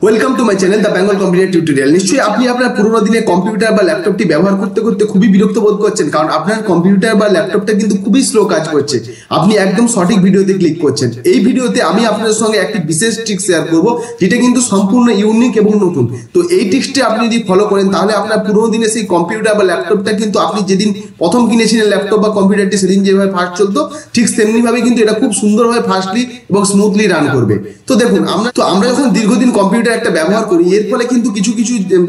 Welcome to my channel the Bengal computer tutorial. নিশ্চয়ই আপনি আপনার পুরোনো দিনের কম্পিউটার বা ল্যাপটপটি ব্যবহার করতে করতে খুবই বিরক্ত বোধ করছেন, কারণ আপনার কম্পিউটার বা ল্যাপটপটা কিন্তু খুবই স্লো কাজ করছে। আপনি একদম সঠিক ভিডিওতে ক্লিক করছেন। এই ভিডিওতে আমি আপনাদের সঙ্গে একটি বিশেষ ট্রিক শেয়ার করব, যেটা কিন্তু সম্পূর্ণ ইউনিক এবং নতুন। তো এই ট্রিকটি আপনি যদি ফলো করেন তাহলে আপনার পুরোনো দিনের সেই কম্পিউটার বা ল্যাপটপটা কিন্তু আপনি যেদিন প্রথম কিনেছিলেন ল্যাপটপ বা কম্পিউটারটি, সেদিন যেভাবে ফাস্ট চলতো ঠিক তেমনিভাবে কিন্তু এটা খুব সুন্দরভাবে ফাস্টলি এবং স্মুথলি রান করবে। তো দেখুন, আমরা যখন দীর্ঘদিন কম্পিউটার একটা ব্যবহার করি, এর ফলে কিন্তু কিছু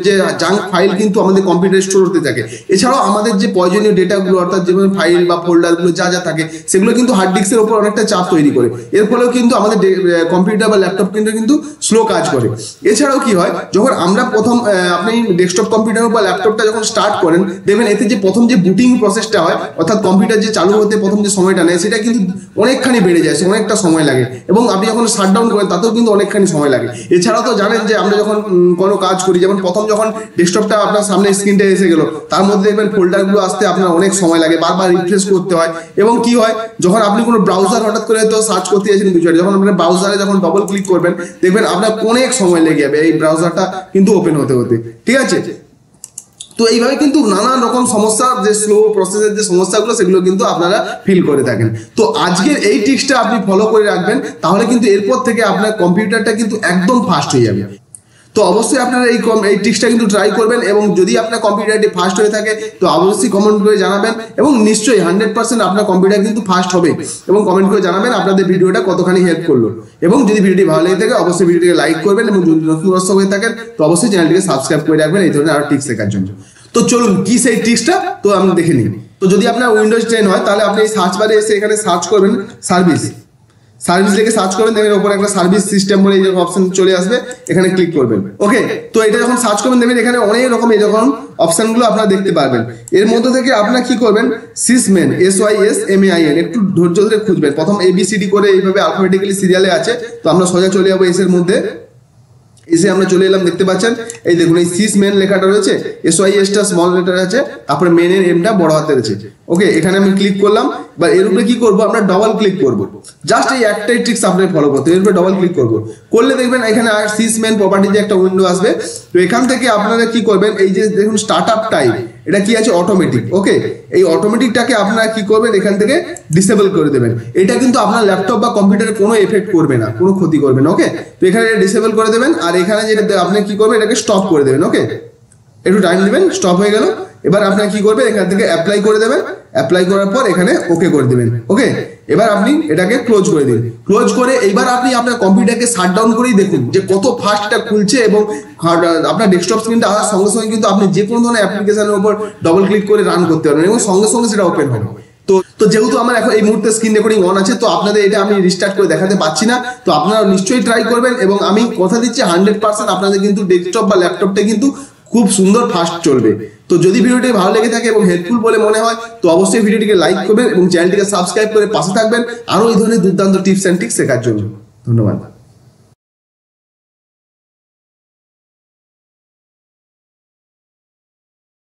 যে জাঙ্ক ফাইল কিন্তু আমাদের কম্পিউটারে স্টোর হতে থাকে। এছাড়াও আমাদের যে প্রয়োজনীয় ডেটাগুলো, অর্থাৎ যেমন ফাইল বা ফোল্ডারগুলো যা থাকে, সেগুলো কিন্তু হার্ড ডিস্কের উপর অনেকটা চাপ তৈরি করে। এর ফলেও কিন্তু আমাদের কম্পিউটার বা ল্যাপটপ কিন্তু স্লো কাজ করে। এছাড়াও কি হয়, যখন আমরা আপনি ডেস্কটপ কম্পিউটার বা ল্যাপটপটা যখন স্টার্ট করেন, দেখবেন এতে যে প্রথম যে বুটিং প্রসেসটা হয়, অর্থাৎ কম্পিউটার যে চালু হতে প্রথম যে সময়টা নেয়, সেটা কিন্তু অনেকখানি বেড়ে যায়, অনেকটা সময় লাগে। এবং আপনি যখন শাটডাউন করেন তাতেও কিন্তু অনেকখানি সময় লাগে। এছাড়াও তো জানেন যে আমরা যখন কোনো কাজ করি, যেমন প্রথম যখন ডেস্কটপটা আপনার সামনে স্ক্রিনটা এসে গেল, তার মধ্যে দেখবেন ফোল্ডারগুলো আসতে আপনার অনেক সময় লাগে, বারবার রিফ্রেশ করতে হয়। এবং কি হয়, যখন আপনি কোনো ব্রাউজার হঠাৎ করে হয়তো সার্চ করতে যাচ্ছেন কিছু, যখন আপনার ব্রাউজারে যখন ডবল ক্লিক করবেন, দেখবেন আপনার অনেক সময় লেগে যাবে এই ব্রাউজারটা কিন্তু ওপেন হতে। ঠিক আছে? তো এইভাবে কিন্তু নানান রকম সমস্যা, যে স্লো প্রসেসের যে সমস্যাগুলো, সেগুলো কিন্তু আপনারা ফিল করে থাকেন। তো আজকের এই ট্রিক্সটা আপনি ফলো করে রাখবেন, তাহলে কিন্তু এরপর থেকে আপনার কম্পিউটারটা কিন্তু একদম ফাস্ট হয়ে যাবে। তো অবশ্যই আপনারা এই ট্রিক্সটা কিন্তু ট্রাই করবেন, এবং যদি আপনার কম্পিউটারটি ফাস্ট হয়ে থাকে তো অবশ্যই কমেন্ট করে জানাবেন, এবং নিশ্চয়ই 100% আপনার কম্পিউটার কিন্তু ফাস্ট হবে। এবং কমেন্ট করে জানাবেন আপনাদের ভিডিওটা কতখানি হেল্প করলো। এবং যদি ভিডিওটি ভালো লেগে থাকে অবশ্যই ভিডিওটিকে লাইক করবেন, এবং যদি নতুন দর্শক হয়ে থাকেন তো অবশ্যই চ্যানেলটিকে সাবস্ক্রাইব করে রাখবেন এই ধরনের আরো ট্রিক্স শেখার জন্য। তো চলুন, কি সেই ট্রিক্সটা তো আমি দেখে নিই। তো যদি আপনার উইন্ডোজ 10 হয়, তাহলে আপনি এই সার্চ বারে এসে এখানে সার্চ করবেন সার্ভিস লিখে সার্চ করবেন, দেখবেন ওপরে একটা সার্ভিস সিস্টেম বলে এই যে অপশন চলে আসবে, এখানে ক্লিক করবেন। ওকে, তো এটা যখন সার্চ করবেন, দেখবেন এখানে অনেক রকম এরকম অপশনগুলো আপনারা দেখতে পারবেন। এর মধ্যে থেকে আপনারা কি করবেন, সিসম্যান SYSMAIN একটু ধৈর্য ধরে খুঁজবেন। প্রথম ABCD করে এইভাবে আলফাবেটিক্যালি সিরিয়ালে আছে, তো আমরা সোজা চলে যাবো এর মধ্যে। এসে আমরা চলে এলাম, দেখতে পাচ্ছেন এই দেখুন এই সিসম্যান লেখাটা রয়েছে, SYSটা স্মল লেটার আছে, তারপরে মেনের এমটা বড় হাতের আছে। ওকে, এখানে আমি ক্লিক করলাম। এবার এর উপরে কি করবো, আমরা ডবল ক্লিক করবো। জাস্ট এই একটাই ট্রিক্স আপনাকে ফলো করতে, এর উপরে ডবল ক্লিক করবো। করলে দেখবেন এখানে আর সিসম্যান প্রপার্টি যে একটা উইন্ডো আসবে। তো এখান থেকে আপনারা কি করবেন, এই যে দেখুন স্টার্টআপ টাইপ, এটা কি আছে, অটোমেটিক। ওকে, এই অটোমেটিকটাকে আপনারা কি করবেন, এখান থেকে ডিসেবল করে দেবেন। এটা কিন্তু আপনার ল্যাপটপ বা কম্পিউটারে কোনো এফেক্ট করবে না, কোনো ক্ষতি করবে না। ওকে, তো এখানে ডিসেবল করে দেবেন, আর এখানে যেটা আপনি কি করবেন, এটাকে স্টপ করে দেবেন। ওকে, একটু টাইম দিবেন, স্টপ হয়ে গেল। এবার আপনারা কি করবেন, এখান থেকে অ্যাপ্লাই করে দেবেন। অ্যাপ্লাই করার পর এখানে ওকে করে দিবেন। ওকে, এবার আপনি এটাকে ক্লোজ করে দিন। ক্লোজ করে এবার আপনি আপনার কম্পিউটারকে শাটডাউন করেই দেখুন যে কত ফাস্ট এটা খুলছে, এবং আপনার ডেস্কটপ স্ক্রিনটা আসার সঙ্গে সঙ্গে কিন্তু আপনি যে কোনো ধরনের অ্যাপ্লিকেশনের উপর ডবল ক্লিক করে রান করতে পারবেন, এবং সঙ্গে সঙ্গে সেটা ওপেন হবে। তো যেহেতু আমার এখন এই মুহূর্তে স্ক্রিন রেকর্ডিং অন আছে, তো আপনাদের এটা আমি রিস্টার্ট করে দেখাতে পাচ্ছি না। তো আপনারা নিশ্চয়ই ট্রাই করবেন, এবং আমি কথা দিচ্ছি 100% আপনাদের কিন্তু ডেস্কটপ বা ল্যাপটপটা কিন্তু খুব সুন্দর ফাস্ট চলবে। তো যদি ভিডিওটি ভালো লেগে থাকে এবং হেল্পফুল বলে মনে হয়, তো অবশ্যই ভিডিওটিকে লাইক করবেন এবং চ্যানেলটিকে সাবস্ক্রাইব করে পাশে থাকবেন আরো এই ধরনের দুর্দান্ত টিপস এন্ড ট্রিক্স শেখার জন্য। ধন্যবাদ।